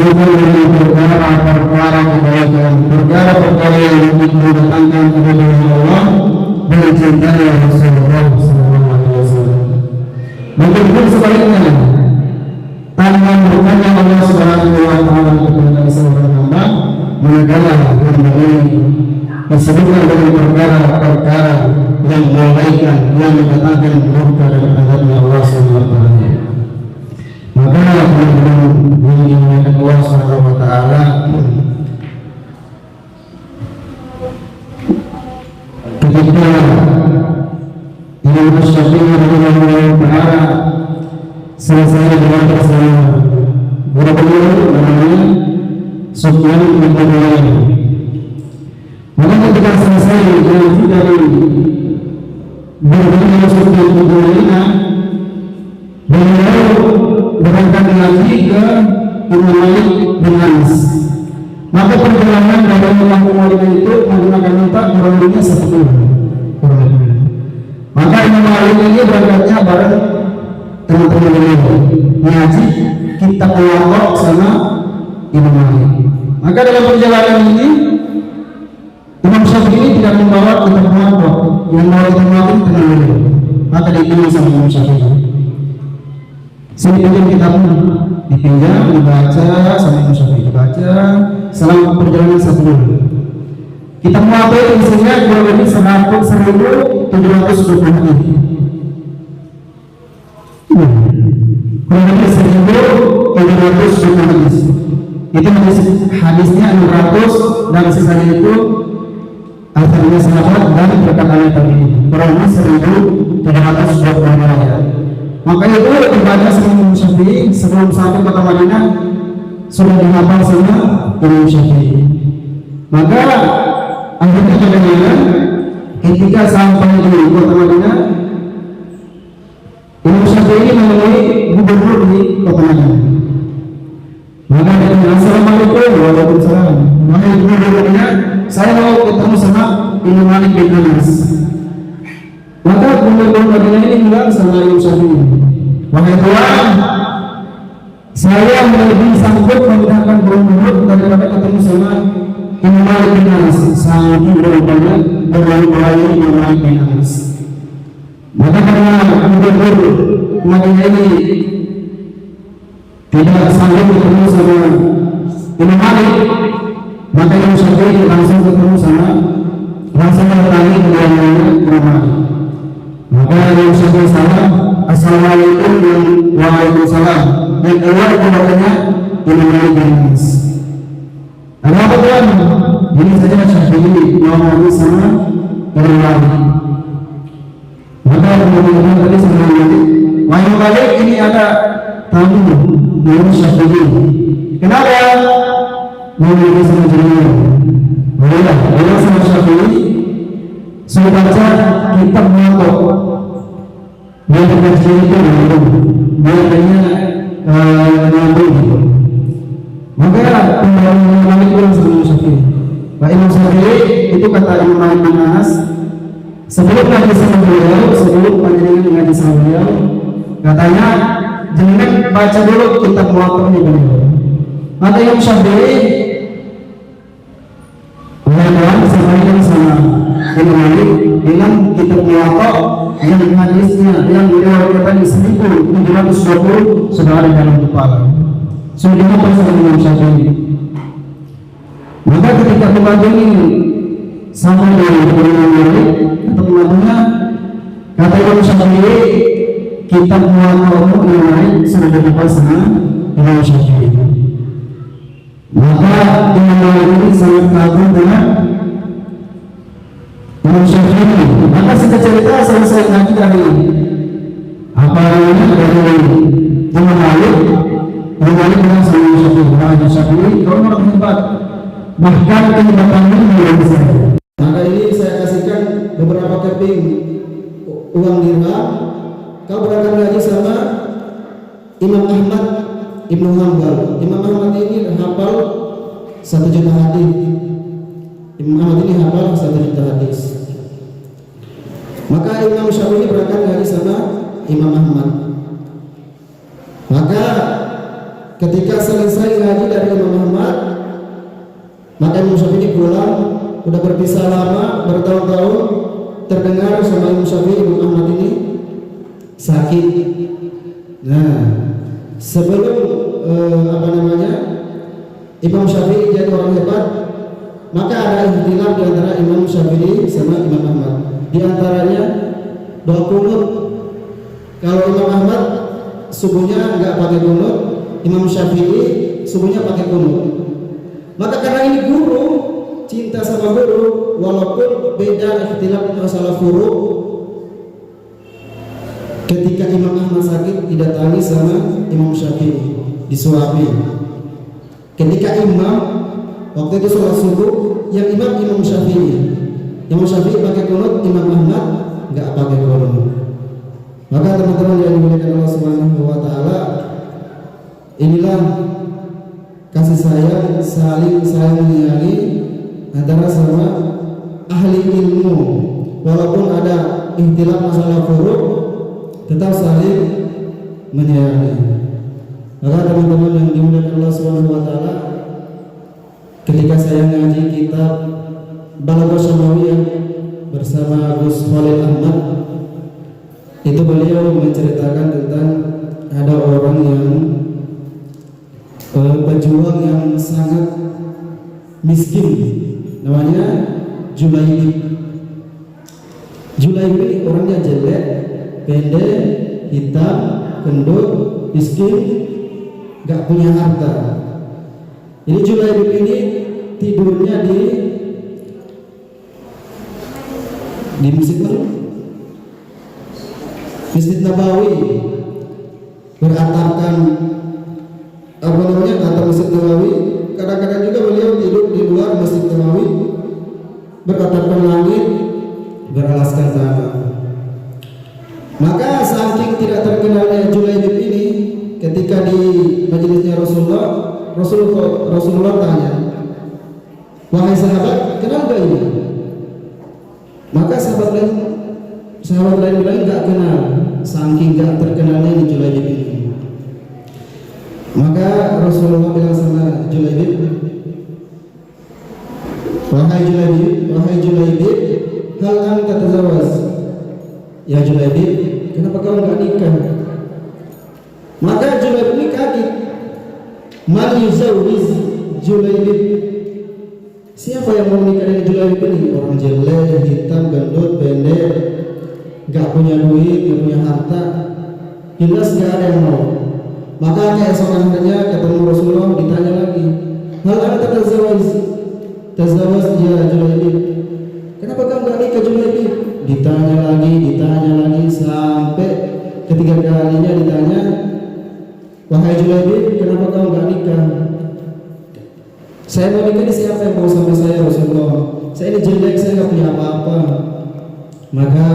dari perkara-perkara kebaikan, perkara-perkara yang mendatangkan keridhaan Allah dan cintai Rasulullah SAW. Mungkin sebaliknya, tanpa bertanya Allah Subhanahu wa Ta'ala kepada seorang hamba, manakala hamba ini disebutkan dengan perkara-perkara yang mengabaikan, yang mendatangkan murka dan azabnya Allah Subhanahu wa Ta'ala. Maka dengan Allah Subhanahu wa Ta'ala, ketika Imam Syafi'i radhiyallahu ta'ala selesai dengan bersama guru beliau namanya Sufyan bin Uyainah, maka ketika selesai ngaji dari guru beliau Sufyan bin Uyainah, beliau berangkat lagi ke Imam Malik bin Anas. Maka perjalanan dari Imam Malik itu menggunakan unta kurang lebih 1 bulan. Maka Imam Malik ini berangkatnya bareng teman-teman beliau ngaji kitab Al-Waqa sama Imam Malik. Maka dalam perjalanan ini Imam Syafi'i tidak membawa kitab Al-Waqa, yang membawa kitab Al-Waqa itu teman beliau. Maka dipilih sama Imam Syafi'i. Sini pinjam kitabnya, dipinjam, dibaca sama Imam Syafi'i, dibaca selama perjalanan 1 bulan. Kitab Muwatta itu isinya kurang lebih 100.720 hadis. Kurang lebih 1.720 hadis. Itu hadisnya 600 dan sisanya itu asal-usulnya sahabat dan perkataan tabi'in. Kurang lebih 1.720 hadis. Makanya itu dibaca sama Imam Syafi'i sebelum sampai kota Madinah sudah dihafal sama Imam Syafi'i. Maka akhirnya bagaimana ketika sampai di kota Madinah, Imam Syafi'i menemui gubernur di kota Madinah. Maka dia bilang, Assalamualaikum. Waalaikumsalam. Maka gubernur Madinah, saya mau ketemu sama Imam Malik bin Anas. Maka gubernur Madinah ini bilang sama Imam Syafi'i, wahai Tuhan, saya lebih sanggup memindahkan gubernur daripada ketemu sama Imam Malik bin Anas. Saking berubahnya berlalu-lalu Imam Malik bin Anas. Maka karena gubernur Madinah ini tidak sanggup ketemu sama Imam Malik, maka Imam Syafi'i langsung ketemu sama, langsung bertanya kepada Imam Malik. Maka Imam Syafi'i salam, Assalamualaikum dan Waalaikumsalam. Dan keluar kepadanya Imam Malik bin Anas. Ada apa tuan? Ini saja Syafi'i mau ngomong sama Imam Malik. Maka kemudian tadi sama Malik, wahai Malik, ini ada tamu Imam Syafi'i. Kenapa? Mau ngomong sama jenengan? Boleh, boleh sama Syafi'i. Sudah baca kitab Muwatta. Dia terkecil itu dia kayaknya nyambung. Maka Imam Malik bilang sebelum Syafi'i, Pak Imam Syafi'i itu kata Imam Malik bin Anas, sebelum ngaji sama beliau, sebelum panjenengan ngaji sama beliau, katanya jangan baca dulu kitab Muwatta ini beliau. Maka Imam Syafi'i Tuhan sampaikan sama Imam Malik dengan kitab Muwatta yang hadisnya yang diriwayatkan 1.720 sudah ada dalam kepala. Sudah dihafal sama Imam Syafi'i. Maka ketika pembantunya sampai dari Imam Malik atau pembantunya, kata Imam Syafi'i, kitab Muwatta yang lain sudah dihafal sama Imam Syafi'i. Maka Imam Malik ini sangat kagum dengan Imam Syafi'i. Maka singkat cerita selesai ngaji dari apa namanya dari Imam Malik. Imam Malik bilang sama Imam Syafi'i, Imam Syafi'i, kau orang hebat, bahkan kehebatanmu lebih besar. Maka ini saya kasihkan beberapa keping uang dirham. Kau berangkat ngaji sama Imam Ahmad Ibnu Hanbal. Imam Ahmad ini hafal 1 juta hadis. Imam Ahmad ini hafal 1 juta hadis. Maka Imam Syafi'i berangkat ngaji sama Imam Ahmad. Maka Ketika selesai ngaji dari Imam Ahmad, maka Imam Syafi'i pulang. Udah berpisah lama, bertahun-tahun, terdengar sama Imam Syafi'i, Imam Ahmad ini sakit. Nah, sebelum Imam Syafi'i jadi orang hebat, maka ada ikhtilaf di antara Imam Syafi'i sama Imam Ahmad. Di antaranya doa kunut. Kalau Imam Ahmad subuhnya nggak pakai kunut, Imam Syafi'i subuhnya pakai kunut. Maka karena ini guru, cinta sama guru, walaupun beda ikhtilaf masalah furu', ketika Imam Ahmad sakit didatangi sama Imam Syafi'i, disuapi. Ketika imam waktu itu sholat subuh, yang Imam Syafi'i. Imam Syafi'i pakai kunut, Imam Ahmad nggak pakai kunut. Maka teman-teman yang dimuliakan Allah Subhanahu wa taala, inilah kasih sayang, saling menyayangi antara sama ahli ilmu. Walaupun ada ikhtilaf masalah furu', tetap saling menyayangi. Maka teman-teman yang dimuliakan Allah Subhanahu wa taala, ketika saya ngaji kitab Balaghah Syamawiyah bersama Gus Khalil Ahmad, itu beliau menceritakan tentang ada orang yang pejuang yang sangat miskin, namanya Julaibib. Julaibib orangnya jelek, pendek, hitam, gendut, miskin, gak punya harta. Ini Julaibib ini tidurnya di Masjid Nabawi, beratapkan atap Masjid Nabawi. Kadang-kadang juga beliau tidur di luar Masjid Nabawi, beratapkan langit, beralaskan tanah. Maka saking tidak terkenalnya Julaibib ini, ketika di majelisnya Rasulullah tanya, wahai sahabat, kenal gak ini? Maka sahabat lain bilang gak kenal, saking gak terkenalnya ini Julaibib ini. Maka Rasulullah bilang sama Julaibib, wahai Julaibib, hal anta tazawwaj? Ya Julaibib, kenapa kau gak nikah? Maka Julaibib ini kaget. Man yuzawwiz Julaibib? Siapa yang mau nikah dengan Julaibib ini? Orang jelek, hitam, gendut, pendek, gak punya duit, gak punya harta, jelas gak ada yang mau. Maka keesokan harinya ketemu Rasulullah, ditanya lagi, hal anta tazawwaj ya Julaibib? Kenapa kau gak nikah Julaibib? Ditanya lagi sampai ketiga kalinya ditanya, wahai Julaibib, kenapa kau gak nikah? Saya mau nikah, ini siapa yang mau sama saya Rasulullah? Saya ini jelek, saya gak punya apa-apa. Maka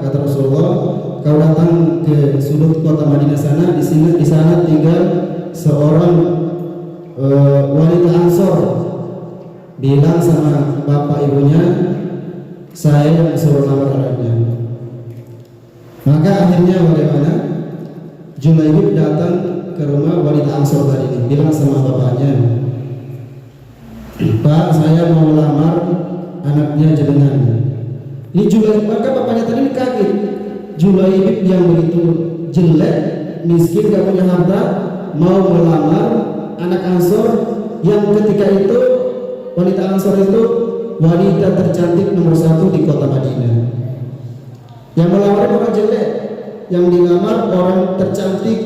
kata Rasulullah, kau datang ke sudut kota Madinah sana, di sana tinggal seorang wanita Ansor. Bilang sama bapak ibunya, saya yang suruh lamar anaknya. Maka akhirnya bagaimana? Julaibib datang ke rumah wanita Ansor tadi ini, bilang sama bapaknya, Pak, saya mau lamar anaknya jenengan. Ini Julaibib, maka bapaknya tadi kaget. Julaibib yang begitu jelek, miskin, gak punya harta, mau melamar anak Ansor yang ketika itu wanita Ansor itu wanita tercantik nomor 1 di kota Madinah. Yang melamar orang jelek, yang dilamar orang tercantik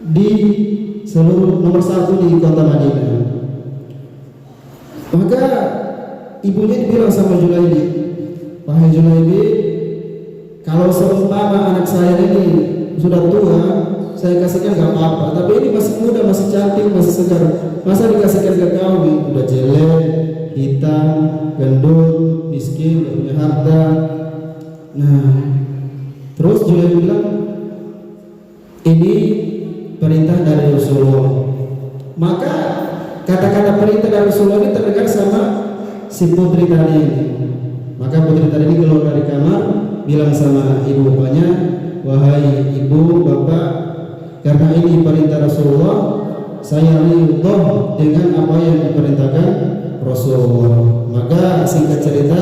di seluruh nomor 1 di kota Madinah. Maka ibunya bilang sama Julaibib, wahai Julaibib, kalau seumpama anak saya ini sudah tua, saya kasihkan gak apa-apa, tapi ini masih muda, masih cantik, masih segar, masa dikasihkan ke kau? Udah jelek, hitam, gendut, miskin, gak punya harta. Nah, terus Julaibib bilang, ini perintah dari Rasulullah. Maka kata-kata perintah dari Rasulullah ini terdengar sama si putri tadi ini. Maka putri tadi ini keluar dari kamar, bilang sama ibu bapaknya, wahai ibu bapak, karena ini perintah Rasulullah, saya ridho dengan apa yang diperintahkan Rasulullah. Maka singkat cerita,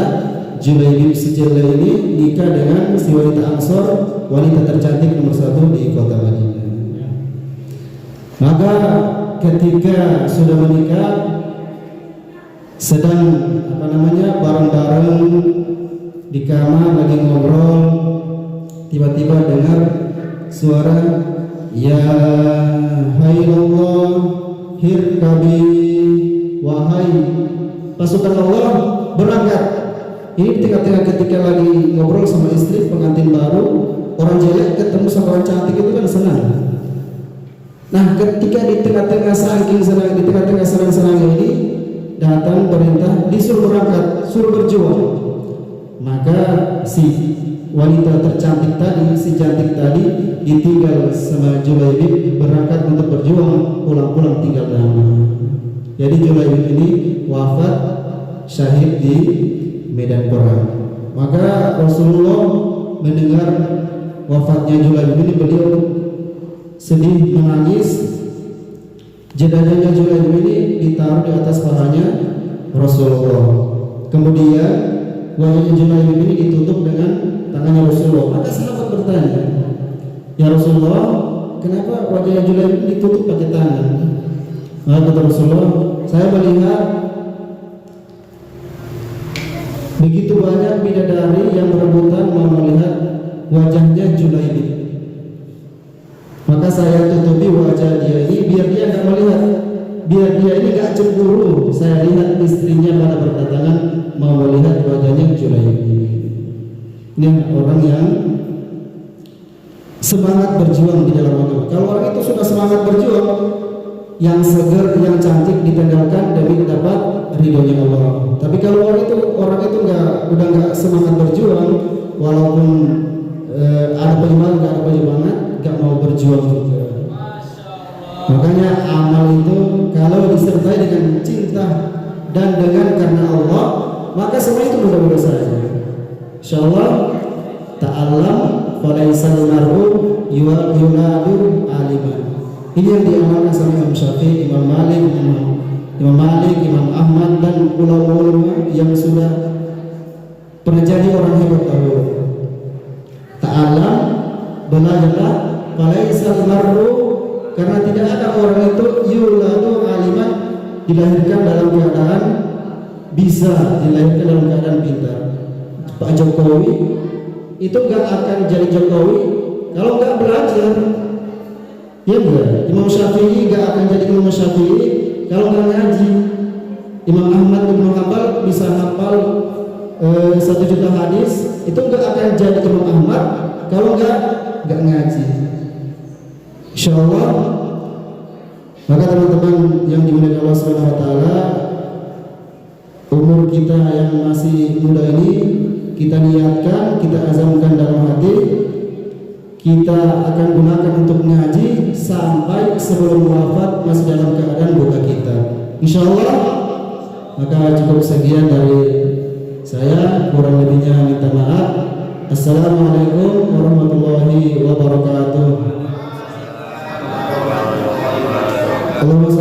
Julaibib Sijalla ini nikah dengan si wanita Ansor, wanita tercantik nomor 1 di kota Madinah. Maka ketika sudah menikah, sedang bareng-bareng di kamar lagi ngobrol, tiba-tiba dengar suara, ya hayyallah hirkabi, wahai pasukan Allah berangkat. Ini tengah-tengah ketika lagi ngobrol sama istri pengantin baru, orang jelek ketemu sama orang cantik itu kan senang. Nah, ketika di tengah-tengah senang ini datang perintah disuruh berangkat, suruh berjuang. Maka si wanita tercantik tadi, si cantik tadi ditinggal sama Julaibib berangkat untuk berjuang, pulang-pulang tinggal nama. Jadi Julaibib ini wafat syahid di medan perang. Maka Rasulullah mendengar wafatnya Julaibib ini, beliau sedih menangis. Jenazahnya Julaibib ini ditaruh di atas pahanya Rasulullah. Kemudian wajahnya Julaibib ini ditutup dengan tangannya Rasulullah. Maka sahabat bertanya, ya Rasulullah, kenapa wajahnya Julaibib ditutup pakai tangan? Maka kata Rasulullah, saya melihat begitu banyak bidadari yang berebutan mau melihat wajahnya Julaibib. Maka saya tutupi wajah dia ini biar dia nggak melihat, biar dia ini nggak cemburu. Saya lihat istrinya pada berdatangan mau melihat wajahnya Julaibib. Ini orang yang semangat berjuang di dalam agama. Kalau orang itu sudah semangat berjuang, yang segar, yang cantik ditanggalkan demi dapat ridhonya Allah. Tapi kalau orang itu udah nggak semangat berjuang, walaupun ada penyemangat, nggak ada penyemangat, nggak mau berjuang juga. Makanya amal itu kalau disertai dengan cinta dan dengan karena Allah, maka semua itu mudah-mudah saja. Insyaallah ta'allam falaisal mar'u yuladu aliman. Ini yang diamalkan sama Imam Syafi'i, Imam Malik, Imam Ahmad dan ulama-ulama yang sudah pernah jadi orang hebat dahulu. Ta'allam, belajarlah, falaisal mar'u, karena tidak ada orang itu yuladu aliman, dilahirkan dalam keadaan bisa, dilahirkan dalam keadaan pintar. Pak Jokowi itu gak akan jadi Jokowi kalau gak belajar. Ya enggak, Imam Syafi'i gak akan jadi Imam Syafi'i kalau nggak ngaji. Imam Ahmad bin Hanbal bisa hafal 1 juta hadis, itu nggak akan jadi Imam Ahmad kalau nggak ngaji. Insyaallah. Maka teman-teman yang dimuliakan Allah Subhanahu Wa Taala, umur kita yang masih muda ini kita niatkan, kita azamkan dalam hati, kita akan gunakan untuk ngaji sampai sebelum wafat masih dalam keadaan buka kita, insyaallah. Maka cukup sekian dari saya, kurang lebihnya minta maaf. Assalamualaikum warahmatullahi wabarakatuh. Allahumma